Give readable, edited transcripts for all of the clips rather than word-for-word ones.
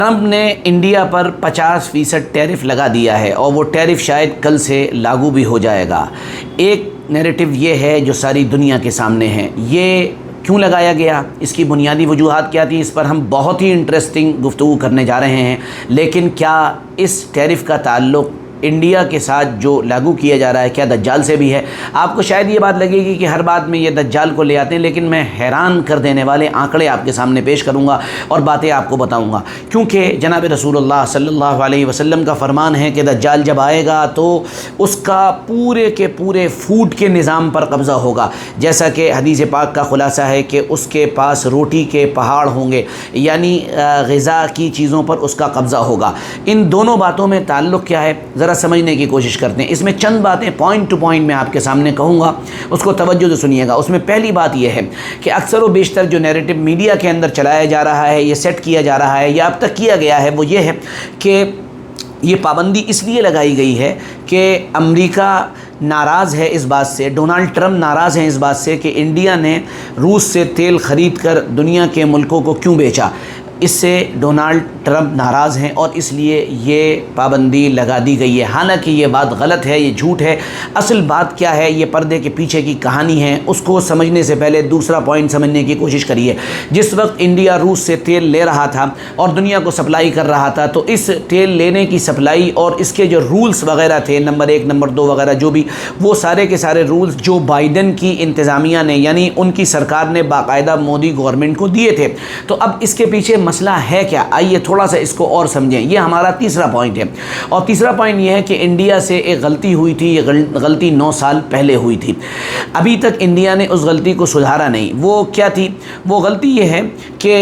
Trump نے India پر 50% tariff لگا دیا ہے اور وہ ٹیرف شاید کل سے لاگو بھی ہو جائے گا۔ ایک نیریٹو یہ ہے جو ساری دنیا کے سامنے ہے، یہ کیوں لگایا گیا، اس کی بنیادی وجوہات کیا تھی، اس پر ہم بہت ہی انٹرسٹنگ گفتگو کرنے جا رہے ہیں۔ لیکن کیا اس ٹیرف کا تعلق انڈیا کے ساتھ جو لاگو کیا جا رہا ہے کیا دجال سے بھی ہے؟ آپ کو شاید یہ بات لگے گی کہ ہر بات میں یہ دجال کو لے آتے ہیں، لیکن میں حیران کر دینے والے آنکڑے آپ کے سامنے پیش کروں گا اور باتیں آپ کو بتاؤں گا، کیونکہ جناب رسول اللہ صلی اللہ علیہ وسلم کا فرمان ہے کہ دجال جب آئے گا تو اس کا پورے کے پورے فوڈ کے نظام پر قبضہ ہوگا، جیسا کہ حدیث پاک کا خلاصہ ہے کہ اس کے پاس روٹی کے پہاڑ ہوں گے، یعنی غذا کی چیزوں پر اس کا قبضہ ہوگا۔ ان دونوں باتوں میں تعلق کیا ہے ذرا سمجھنے کی کوشش کرتے ہیں۔ اس میں چند باتیں پوائنٹ ٹو پوائنٹ میں آپ کے سامنے کہوں گا، اس کو توجہ سے سنیے گا۔ اس میں پہلی بات یہ ہے کہ اکثر و بیشتر جو نیریٹو میڈیا کے اندر چلایا جا رہا ہے، یہ سیٹ کیا جا رہا ہے یا اب تک کیا گیا ہے، وہ یہ ہے کہ یہ پابندی اس لیے لگائی گئی ہے کہ امریکہ ناراض ہے اس بات سے، ڈونلڈ ٹرمپ ناراض ہیں اس بات سے کہ انڈیا نے روس سے تیل خرید کر دنیا کے ملکوں کو کیوں بیچا۔ اس سے ڈونلڈ ٹرمپ ناراض ہیں اور اس لیے یہ پابندی لگا دی گئی ہے۔ حالانکہ یہ بات غلط ہے، یہ جھوٹ ہے۔ اصل بات کیا ہے، یہ پردے کے پیچھے کی کہانی ہے، اس کو سمجھنے سے پہلے دوسرا پوائنٹ سمجھنے کی کوشش کریے۔ جس وقت انڈیا روس سے تیل لے رہا تھا اور دنیا کو سپلائی کر رہا تھا، تو اس تیل لینے کی سپلائی اور اس کے جو رولز وغیرہ تھے، نمبر 1 نمبر 2 وغیرہ جو بھی، وہ سارے کے سارے رولز جو بائیڈن کی انتظامیہ نے، یعنی ان کی سرکار نے باقاعدہ مودی گورنمنٹ کو دیے تھے۔ تو اب اس کے پیچھے مسئلہ ہے کیا؟ آئیے تھوڑا سا اس کو اور سمجھیں۔ یہ ہمارا تیسرا پوائنٹ ہے، اور تیسرا پوائنٹ یہ ہے کہ انڈیا سے ایک غلطی ہوئی تھی، یہ غلطی 9 سال پہلے ہوئی تھی، ابھی تک انڈیا نے اس غلطی کو سدھارا نہیں۔ وہ کیا تھی؟ وہ غلطی یہ ہے کہ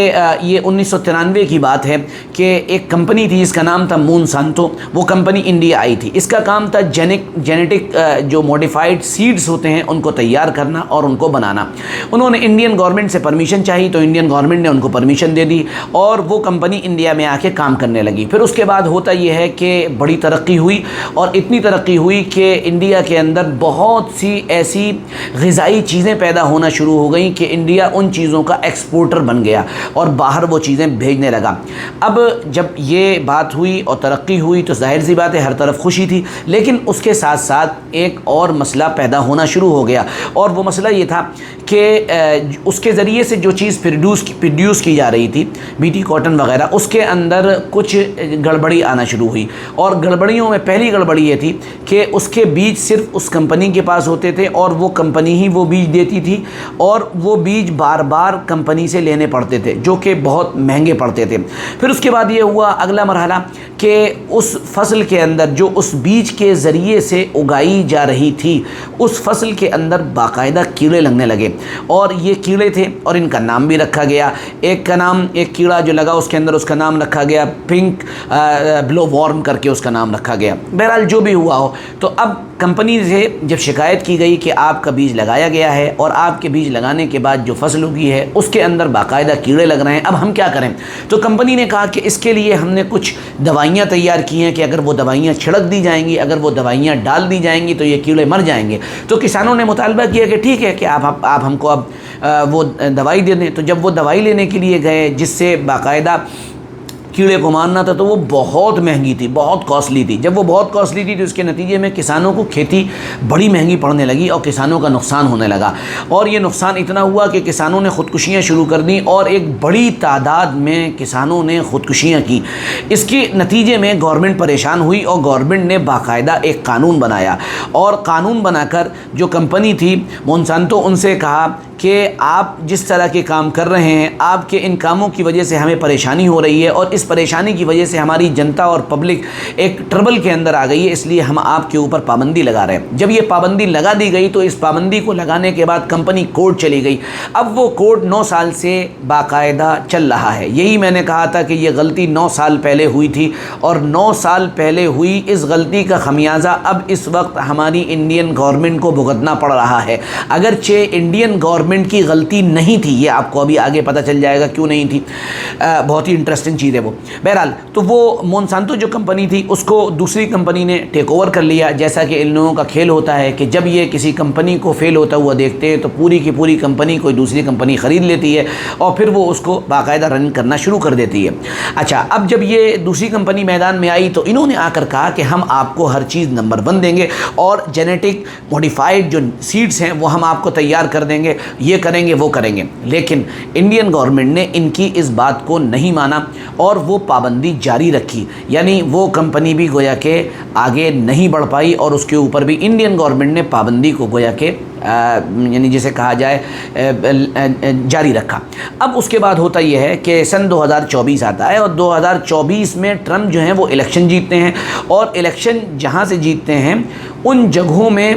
یہ 1993 کی بات ہے کہ ایک کمپنی تھی جس کا نام تھا مونسانتو، وہ کمپنی انڈیا آئی تھی۔ اس کا کام تھا جینیٹک جو موڈیفائڈ سیڈز ہوتے ہیں ان کو تیار کرنا اور ان کو بنانا۔ انہوں نے انڈین گورنمنٹ سے پرمیشن چاہی تو انڈین گورنمنٹ نے ان کو پرمیشن دے دی اور وہ کمپنی انڈیا میں آ کے کام کرنے لگی۔ پھر اس کے بعد ہوتا یہ ہے کہ بڑی ترقی ہوئی، اور اتنی ترقی ہوئی کہ انڈیا کے اندر بہت سی ایسی غذائی چیزیں پیدا ہونا شروع ہو گئیں کہ انڈیا ان چیزوں کا ایکسپورٹر بن گیا اور باہر وہ چیزیں بھیجنے لگا۔ اب جب یہ بات ہوئی اور ترقی ہوئی تو ظاہر سی بات ہے ہر طرف خوشی تھی، لیکن اس کے ساتھ ساتھ ایک اور مسئلہ پیدا ہونا شروع ہو گیا، اور وہ مسئلہ یہ تھا کہ اس کے ذریعے سے جو چیز پروڈیوس کی جا رہی تھی، بیٹی کاٹن وغیرہ، اس کے اندر کچھ گڑبڑی آنا شروع ہوئی۔ اور گڑبڑیوں میں پہلی گڑبڑی یہ تھی کہ اس کے بیج صرف اس کمپنی کے پاس ہوتے تھے اور وہ کمپنی ہی وہ بیج دیتی تھی، اور وہ بیج بار بار کمپنی سے لینے پڑتے تھے جو کہ بہت مہنگے پڑتے تھے۔ پھر اس کے بعد یہ ہوا اگلا مرحلہ کہ اس فصل کے اندر جو اس بیج کے ذریعے سے اگائی جا رہی تھی، اس فصل کے اندر باقاعدہ کیڑے لگنے لگے، اور یہ کیڑے تھے اور ان کا نام بھی رکھا گیا۔ ایک کیڑا جو لگا اس کے اندر اس کا نام رکھا گیا پنک بلو وارم کر کے اس کا نام رکھا گیا۔ بہرحال جو بھی ہوا ہو، تو اب کمپنی سے جب شکایت کی گئی کہ آپ کا بیج لگایا گیا ہے اور آپ کے بیج لگانے کے بعد جو فصل اگی ہے اس کے اندر باقاعدہ کیڑے لگ رہے ہیں، اب ہم کیا کریں؟ تو کمپنی نے کہا کہ اس کے لیے ہم نے کچھ دوائیاں تیار کی ہیں کہ اگر وہ دوائیاں چھڑک دی جائیں گی، اگر وہ دوائیاں ڈال دی جائیں گی تو یہ کیڑے مر جائیں گے۔ تو کسانوں نے مطالبہ کیا کہ ٹھیک ہے کہ آپ ہم کو اب وہ دوائی دے دیں۔ تو جب وہ دوائی لینے کے لیے گئے جس سے باقاعدہ کیڑے کو مارنا تھا، تو وہ بہت مہنگی تھی، بہت کاسٹلی تھی۔ جب وہ بہت کاسٹلی تھی تو اس کے نتیجے میں کسانوں کو کھیتی بڑی مہنگی پڑنے لگی اور کسانوں کا نقصان ہونے لگا، اور یہ نقصان اتنا ہوا کہ کسانوں نے خودکشیاں شروع کر دیں اور ایک بڑی تعداد میں کسانوں نے خودکشیاں کی۔ اس کے نتیجے میں گورنمنٹ پریشان ہوئی اور گورنمنٹ نے باقاعدہ ایک قانون بنایا، اور قانون بنا کر جو کمپنی تھی مونسانتو ان سے کہا کہ آپ جس طرح کے کام کر رہے ہیں، آپ کے ان کاموں کی وجہ سے ہمیں پریشانی ہو رہی ہے، اور اس پریشانی کی وجہ سے ہماری جنتا اور پبلک ایک ٹربل کے اندر آ گئی ہے، اس لیے ہم آپ کے اوپر پابندی لگا رہے ہیں۔ جب یہ پابندی لگا دی گئی تو اس پابندی کو لگانے کے بعد کمپنی کورٹ چلی گئی۔ اب وہ کورٹ 9 سال سے باقاعدہ چل رہا ہے۔ یہی میں نے کہا تھا کہ یہ غلطی 9 سال پہلے ہوئی تھی، اور 9 سال پہلے ہوئی اس غلطی کا خمیازہ اب اس وقت ہماری انڈین گورنمنٹ کو بھگتنا پڑ رہا ہے۔ اگرچہ انڈین گورنمنٹ گورنمنٹ کی غلطی نہیں تھی، یہ آپ کو ابھی آگے پتہ چل جائے گا کیوں نہیں تھی، بہت ہی انٹرسٹنگ چیز ہے وہ۔ بہرحال تو وہ مونسانتو جو کمپنی تھی اس کو دوسری کمپنی نے ٹیک اوور کر لیا، جیسا کہ ان لوگوں کا کھیل ہوتا ہے کہ جب یہ کسی کمپنی کو فیل ہوتا ہوا دیکھتے ہیں تو پوری کی پوری کمپنی کوئی دوسری کمپنی خرید لیتی ہے اور پھر وہ اس کو باقاعدہ رن کرنا شروع کر دیتی ہے۔ اچھا، اب جب یہ دوسری کمپنی میدان میں آئی تو انہوں نے آ کر کہا کہ ہم آپ کو ہر چیز نمبر 1 دیں گے اور جینیٹک موڈیفائڈ جو سیڈز ہیں وہ ہم آپ کو تیار کر دیں گے، یہ کریں گے وہ کریں گے۔ لیکن انڈین گورنمنٹ نے ان کی اس بات کو نہیں مانا اور وہ پابندی جاری رکھی، یعنی وہ کمپنی بھی گویا کہ آگے نہیں بڑھ پائی اور اس کے اوپر بھی انڈین گورنمنٹ نے پابندی کو گویا کہ یعنی جسے کہا جائے جاری رکھا۔ اب اس کے بعد ہوتا یہ ہے کہ سن 2024 آتا ہے اور 2024 میں ٹرمپ جو ہیں وہ الیکشن جیتتے ہیں اور الیکشن جہاں سے جیتتے ہیں ان جگہوں میں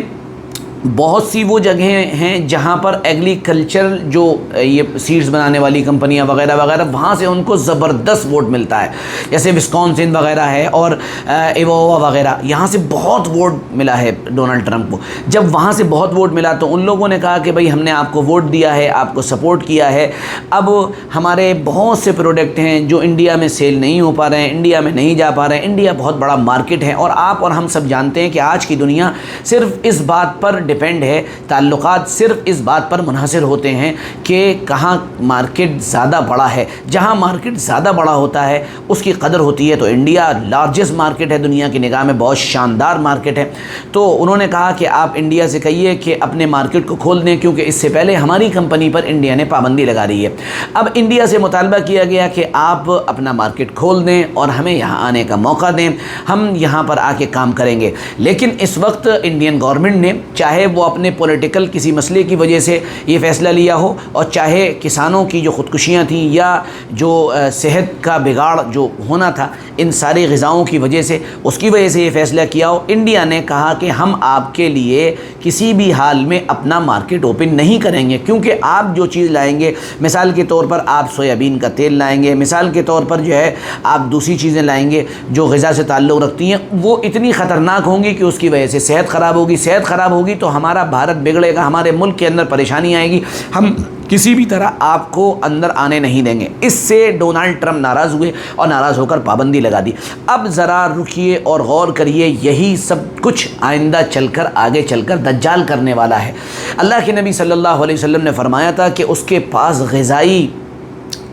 بہت سی وہ جگہیں ہیں جہاں پر ایگریکلچر جو یہ سیڈز بنانے والی کمپنیاں وغیرہ وغیرہ وہاں سے ان کو زبردست ووٹ ملتا ہے، جیسے وسکونسن وغیرہ ہے اور ایووا وغیرہ، یہاں سے بہت ووٹ ملا ہے ڈونلڈ ٹرمپ کو۔ جب وہاں سے بہت ووٹ ملا تو ان لوگوں نے کہا کہ بھئی ہم نے آپ کو ووٹ دیا ہے، آپ کو سپورٹ کیا ہے، اب ہمارے بہت سے پروڈکٹ ہیں جو انڈیا میں سیل نہیں ہو پا رہے ہیں، انڈیا میں نہیں جا پا رہے ہیں، انڈیا بہت بڑا مارکیٹ ہے اور آپ اور ہم سب جانتے ہیں کہ آج کی دنیا صرف اس بات پر ڈیپینڈ ہے، تعلقات صرف اس بات پر منحصر ہوتے ہیں کہ کہاں مارکیٹ زیادہ بڑا ہے۔ جہاں مارکیٹ زیادہ بڑا ہوتا ہے اس کی قدر ہوتی ہے، تو انڈیا لارجسٹ مارکیٹ ہے دنیا کی نگاہ میں، بہت شاندار مارکیٹ ہے۔ تو انہوں نے کہا کہ آپ انڈیا سے کہیے کہ اپنے مارکیٹ کو کھول دیں، کیونکہ اس سے پہلے ہماری کمپنی پر انڈیا نے پابندی لگا دی ہے۔ اب انڈیا سے مطالبہ کیا گیا کہ آپ اپنا مارکیٹ کھول دیں اور ہمیں یہاں آنے کا موقع دیں، ہم یہاں پر آ کے کام کریں گے۔ لیکن اس وقت انڈین گورنمنٹ نے چاہے وہ اپنے پولیٹیکل کسی مسئلے کی وجہ سے یہ فیصلہ لیا ہو اور چاہے کسانوں کی جو خودکشیاں تھیں یا جو صحت کا بگاڑ جو ہونا تھا ان ساری غذاؤں کی وجہ سے، اس کی وجہ سے یہ فیصلہ کیا ہو، انڈیا نے کہا کہ ہم آپ کے لیے کسی بھی حال میں اپنا مارکیٹ اوپن نہیں کریں گے، کیونکہ آپ جو چیز لائیں گے، مثال کے طور پر آپ سویابین کا تیل لائیں گے، مثال کے طور پر جو ہے آپ دوسری چیزیں لائیں گے جو غذا سے تعلق رکھتی ہیں، وہ اتنی خطرناک ہوں گی کہ اس کی وجہ سے صحت خراب ہوگی، صحت خراب ہوگی تو ہمارا بھارت بگڑے گا، ہمارے ملک کے اندر پریشانی آئے گی، ہم کسی بھی طرح آپ کو اندر آنے نہیں دیں گے۔ اس سے ڈونلڈ ٹرمپ ناراض ہوئے اور ناراض ہو کر پابندی لگا دی۔ اب ذرا رکیے اور غور کریے، یہی سب کچھ آئندہ چل کر آگے چل کر دجال کرنے والا ہے۔ اللہ کے نبی صلی اللہ علیہ وسلم نے فرمایا تھا کہ اس کے پاس غذائی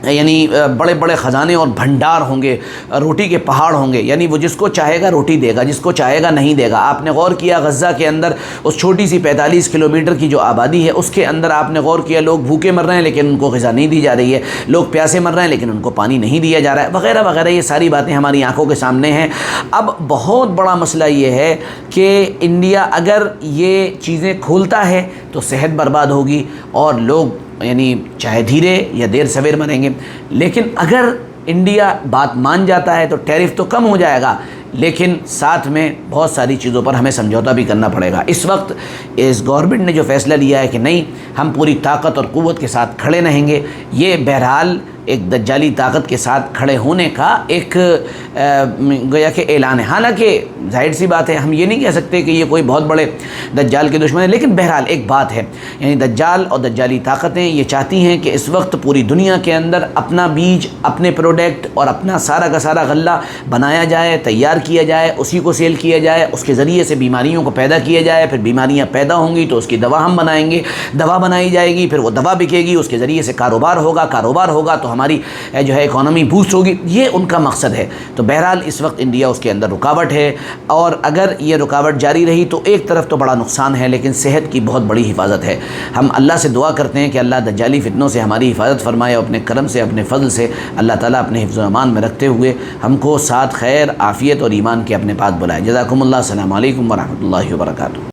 یعنی بڑے بڑے خزانے اور بھنڈار ہوں گے، روٹی کے پہاڑ ہوں گے، یعنی وہ جس کو چاہے گا روٹی دے گا، جس کو چاہے گا نہیں دے گا۔ آپ نے غور کیا غزہ کے اندر اس چھوٹی سی 45 کلومیٹر کی جو آبادی ہے اس کے اندر آپ نے غور کیا لوگ بھوکے مر رہے ہیں لیکن ان کو غذا نہیں دی جا رہی ہے، لوگ پیاسے مر رہے ہیں لیکن ان کو پانی نہیں دیا جا رہا ہے، وغیرہ وغیرہ۔ یہ ساری باتیں ہماری آنکھوں کے سامنے ہیں۔ اب بہت بڑا مسئلہ یہ ہے کہ انڈیا اگر یہ چیزیں کھولتا ہے تو صحت برباد ہوگی اور لوگ یعنی چاہے دھیرے یا دیر سویر مریں گے۔ لیکن اگر انڈیا بات مان جاتا ہے تو ٹیرف تو کم ہو جائے گا، لیکن ساتھ میں بہت ساری چیزوں پر ہمیں سمجھوتا بھی کرنا پڑے گا۔ اس وقت اس گورنمنٹ نے جو فیصلہ لیا ہے کہ نہیں، ہم پوری طاقت اور قوت کے ساتھ کھڑے رہیں گے، یہ بہرحال ایک دجالی طاقت کے ساتھ کھڑے ہونے کا ایک گویا کہ اعلان ہے۔ حالانکہ ظاہر سی بات ہے ہم یہ نہیں کہہ سکتے کہ یہ کوئی بہت بڑے دجال کے دشمن ہیں، لیکن بہرحال ایک بات ہے، یعنی دجال اور دجالی طاقتیں یہ چاہتی ہیں کہ اس وقت پوری دنیا کے اندر اپنا بیج، اپنے پروڈکٹ اور اپنا سارا کا سارا غلہ بنایا جائے، تیار کیا جائے، اسی کو سیل کیا جائے، اس کے ذریعے سے بیماریوں کو پیدا کیا جائے، پھر بیماریاں پیدا ہوں گی تو اس کی دوا ہم بنائیں گے، دوا بنائی جائے گی، پھر وہ دوا بکے گی، اس کے ذریعے سے کاروبار ہوگا تو ہماری جو ہے اکانومی بوسٹ ہوگی، یہ ان کا مقصد ہے۔ تو بہرحال اس وقت انڈیا اس کے اندر رکاوٹ ہے، اور اگر یہ رکاوٹ جاری رہی تو ایک طرف تو بڑا نقصان ہے لیکن صحت کی بہت بڑی حفاظت ہے۔ ہم اللہ سے دعا کرتے ہیں کہ اللہ دجالی فتنوں سے ہماری حفاظت فرمائے، اور اپنے کرم سے، اپنے فضل سے اللہ تعالیٰ اپنے حفظ و امان میں رکھتے ہوئے ہم کو ساتھ خیر، عافیت اور ایمان کے اپنے پاس بلائے۔ جزاکم اللہ، السلام علیکم ورحمۃ اللہ وبرکاتہ۔